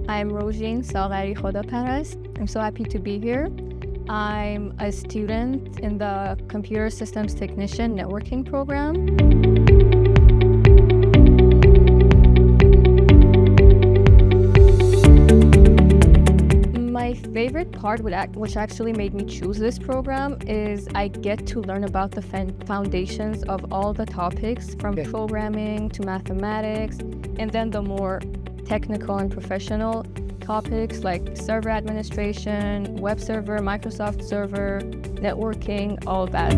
I'm Rozhin. I'm so happy to be here. I'm a student in the Computer Systems Technician Networking program. My favorite part, which actually made me choose this program, is I get to learn about the foundations of all the topics from programming to mathematics, and then the more technical and professional topics like server administration, web server, Microsoft server, networking, all that.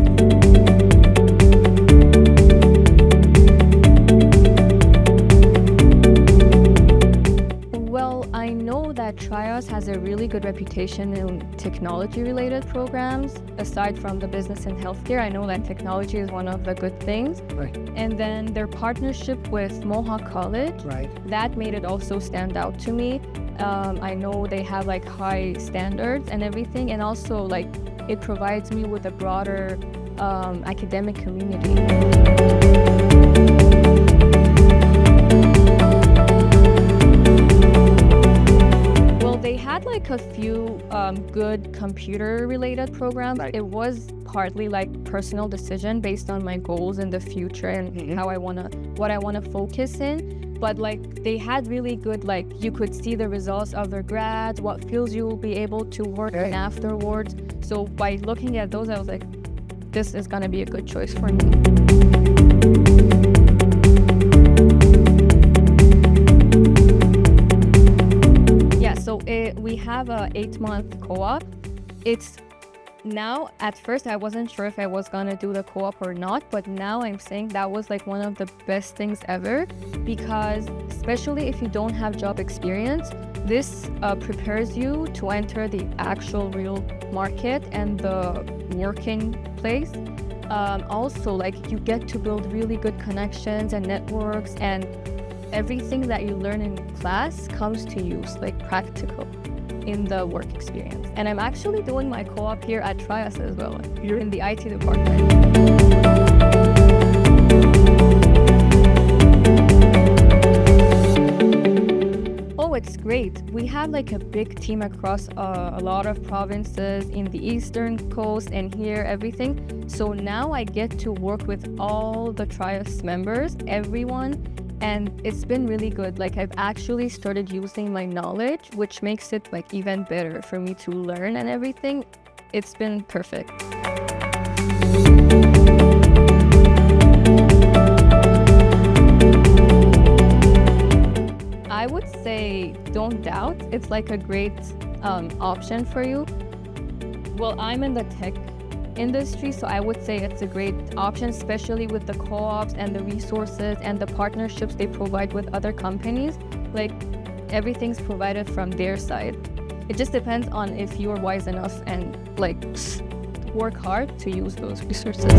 Well, I know that Trios has a really good reputation in technology-related programs. Aside from the business and healthcare, I know that technology is one of the good things. Right. And then their partnership with Mohawk College, that made it also stand out to me. I know they have like high standards and everything, and also like it provides me with a broader academic community. They had like a few good computer-related programs. It was partly like personal decision based on my goals in the future and what I wanna focus in. But like they had really good, like you could see the results of their grads, what fields you will be able to work in afterwards. So by looking at those, I was like, this is gonna be a good choice for me. We have a 8-month co-op. It's now, at first I wasn't sure if I was gonna do the co-op or not, but now I'm saying that was like one of the best things ever, because especially if you don't have job experience, this prepares you to enter the actual real market and the working place. Also, like you get to build really good connections and networks, and everything that you learn in class comes to use, like practical in the work experience. And I'm actually doing my co-op here at Trias as well, here in the IT department. Oh, it's great. We have like a big team across a lot of provinces in the eastern coast and here, everything. So now I get to work with all the Trias members, everyone. And it's been really good. Like I've actually started using my knowledge, which makes it like even better for me to learn and everything. It's been perfect. I would say don't doubt. It's like a great option for you. Well, I'm in the tech industry, so I would say it's a great option, especially with the co-ops and the resources and the partnerships they provide with other companies. Like everything's provided from their side. It just depends on if you're wise enough and like work hard to use those resources.